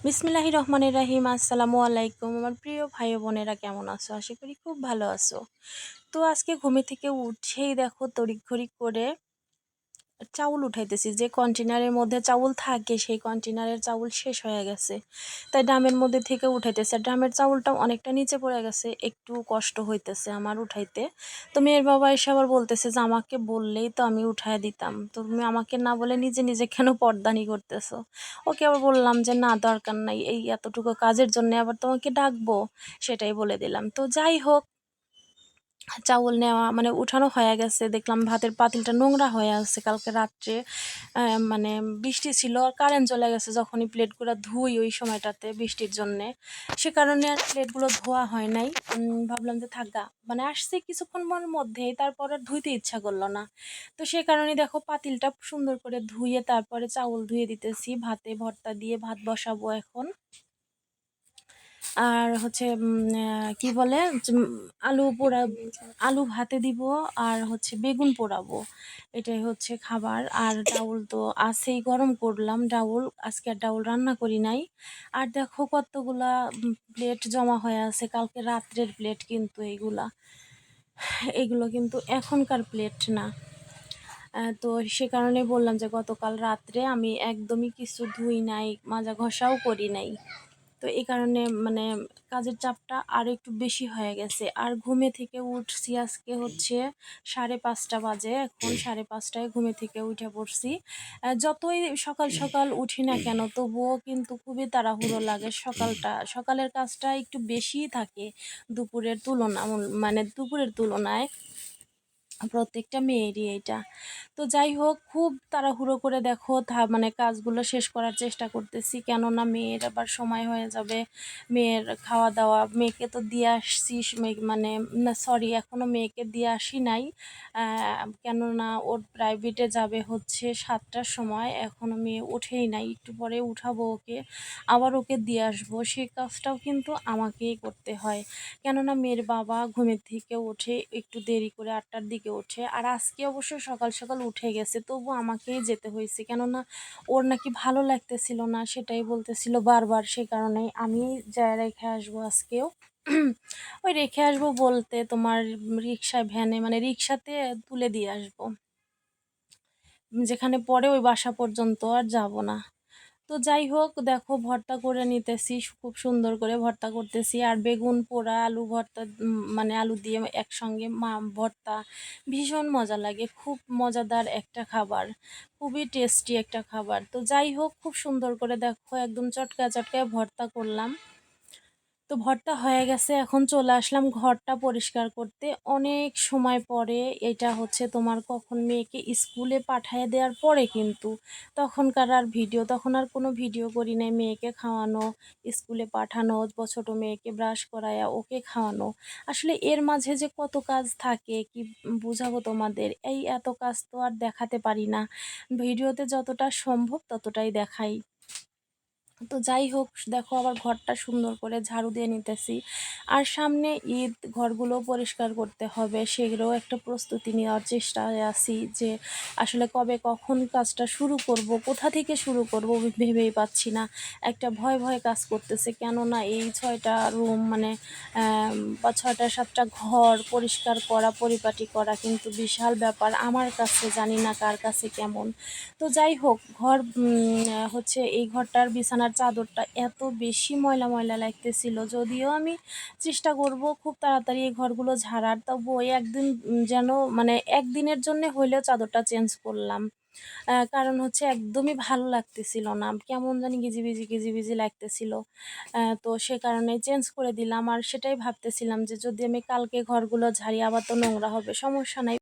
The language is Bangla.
বিসমিল্লাহির রহমানির রাহিম। আসসালামু আলাইকুম আমার প্রিয় ভাই ও বোনেরা, কেমন আছো? আশা করি খুব ভালো আছো। তো আজকে ঘুমে থেকে উঠেই দেখো তড়িঘড়ি করে চাউল উঠাইতেছি। যে কন্টেনারের মধ্যে চাউল থাকে সেই কন্টেনারের চাউল শেষ হয়ে গেছে, তাই ড্রামের মধ্যে থেকে উঠাইতেছে। আর ড্রামের চাউলটা অনেকটা নিচে পড়ে গেছে, একটু কষ্ট হইতেছে আমার উঠাইতে। তো মেয়ের বাবা এসে আবার বলতেছে যে আমাকে বললেই তো আমি উঠায় দিতাম, তো তুমি আমাকে না বলে নিজে নিজে কেন পর্দানি করতেছো। ওকে আবার বললাম যে না, দরকার নাই, এই এতটুকু কাজের জন্য আবার তোমাকে ডাকবো, সেটাই বলে দিলাম। তো যাই হোক, চাউল নেওয়া মানে উঠানো হয়ে গেছে। দেখলাম ভাতের পাতিলটা নোংরা হয়ে আছে, কালকে রাত্রে মানে বৃষ্টি ছিল আর কারেন্ট চলে গেছে। যখনই প্লেটগুলো ধুই ওই সময়টাতে বৃষ্টির জন্যে, সে কারণে আর প্লেটগুলো ধোয়া হয় নাই। ভাবলাম যে থাকা মানে আসছে কিছুক্ষণ মধ্যেই, তারপর আর ধুইতে ইচ্ছা করলো না। তো সে কারণে দেখো পাতিলটা সুন্দর করে ধুয়ে তারপরে চাউল ধুয়ে দিতেছি। ভাতে ভর্তা দিয়ে ভাত বসাবো এখন। আর হচ্ছে কি বলে আলু পোড়া, আলু ভাতে দিব, আর হচ্ছে বেগুন পোড়াবো। এটাই হচ্ছে খাবার। আর ডাউল তো আছেই, গরম করলাম ডাউল, আজকে আর ডাউল রান্না করি নাই। আর দেখো কতগুলা প্লেট জমা হয়ে আছে, কালকে রাত্রের প্লেট কিন্তু এগুলো কিন্তু এখনকার প্লেট না। তো সে কারণে বললাম যে গতকাল রাত্রে আমি একদমই কিছু ধুই নাই, মাজা ঘষাও করি নাই। তো এই কারণে মানে কাজের চাপটা আরও একটু বেশি হয়ে গেছে। আর ঘুমে থেকে উঠছি আজকে হচ্ছে 5:30 বাজে, এখন 5:30টায় ঘুমে থেকে উঠে পড়ছি। যতই সকাল সকাল উঠি না কেন তবুও কিন্তু খুবই তাড়াহুড়ো লাগে। সকালের কাজটা একটু বেশিই থাকে দুপুরের তুলনায় প্রত্যেকটা মেয়েরই এটা। তো যাই হোক, খুব তাড়াহুড়ো করে দেখো মানে কাজগুলো শেষ করার চেষ্টা করতেছি, কেননা মেয়ের আবার সময় হয়ে যাবে। মেয়ের খাওয়া দাওয়া, মেয়েকে তো দিয়ে আসছি, মানে না সরি, এখনও মেয়েকে দিয়ে আসি নাই। কেননা ওর প্রাইভেটে যাবে হচ্ছে 7টার সময়, এখনও মেয়ে ওঠেই নাই, একটু পরে উঠাবো ওকে, আবার ওকে দিয়ে আসবো। সেই কাজটাও কিন্তু আমাকেই করতে হয়, কেননা মেয়ের বাবা ঘুমের থেকে ওঠে একটু দেরি করে, 8টার দিকে ওঠে। আর আজকে অবশ্য সকাল সকাল উঠে গেছে, তবু আমাকেই যেতে হয়েছে, কেননা ওর নাকি ভালো লাগতেছিল না, সেটাই বলতেছিল বারবার। সে কারণেই আমি যাই রেখে আসবো আজকেও। ওই রেখে আসবো বলতে তোমার রিক্সায়, ভ্যানে মানে রিক্সাতে তুলে দিয়ে আসবো, যেখানে পরে ওই বাসা পর্যন্ত আর যাব না। তো যাই হোক, দেখো ভর্তা করে নিতেছি, খুব সুন্দর করে ভর্তা করতেছি। আর বেগুন পোড়া, আলু ভর্তা, মানে আলু দিয়ে একসঙ্গে ভর্তা ভীষণ মজা লাগে, খুব মজাদার একটা খাবার, খুবই টেস্টি একটা খাবার। তো যাই হোক, খুব সুন্দর করে দেখো একদম চটকা চটকায় ভর্তা করলাম। তো ভর্তা হয়ে গেছে, এখন চলে আসলাম ঘরটা পরিষ্কার করতে অনেক সময় পরে। এটা হচ্ছে তোমার কখন মেয়েকে স্কুলে পাঠিয়ে দেওয়ার পরে, কিন্তু তখন আর কোনো ভিডিও করি নাই। মেয়েকে খাওয়ানো, স্কুলে পাঠানো, ছোট মেয়েকে ব্রাশ করায়া ওকে খাওয়ানো, আসলে এর মাঝে যে কত কাজ থাকে কি বুঝাবো তোমাদের। এই এত কাজ তো আর দেখাতে পারি না, ভিডিওতে যতটা সম্ভব ততটাই দেখাই। তো যাই হোক, দেখো আবার ঘরটা সুন্দর করে ঝাড়ু দিয়ে নিতেছি। আর সামনে ঈদ, ঘরগুলো পরিষ্কার করতে হবে, সেগুলোও একটা প্রস্তুতি নেওয়ার চেষ্টায় আছি যে আসলে কবে কখন কাজটা শুরু করব, কোথা থেকে শুরু করব ভেবেই পাচ্ছি না। একটা ভয় ভয় কাজ করতেছে, কেননা এই 6টা রুম মানে বা 6টা 7টা ঘর পরিষ্কার করা, পরিপাটি করা কিন্তু বিশাল ব্যাপার আমার কাছে, জানি না কার কাছে কেমন। তো যাই হোক, হচ্ছে এই ঘরটার বিছানার চাদরটা এত বেশি ময়লা ময়লা লাগতেছিল, যদিও আমি চেষ্টা করব খুব তাড়াতাড়ি এই ঘরগুলো ঝাড়ার, তবু ওই একদিন যেন মানে একদিনের জন্য হইলেও চাদরটা চেঞ্জ করলাম। কারণ হচ্ছে একদমই ভালো লাগতেছিল না, কেমন জানি গিজিবিজি গিজিবিজি লাগতেছিল। তো সে কারণে চেঞ্জ করে দিলাম। আর সেটাই ভাবতেছিলাম যে যদি আমি কালকে ঘরগুলো ঝাড়ি, আবার তো নোংরা হবে, সমস্যা নাই।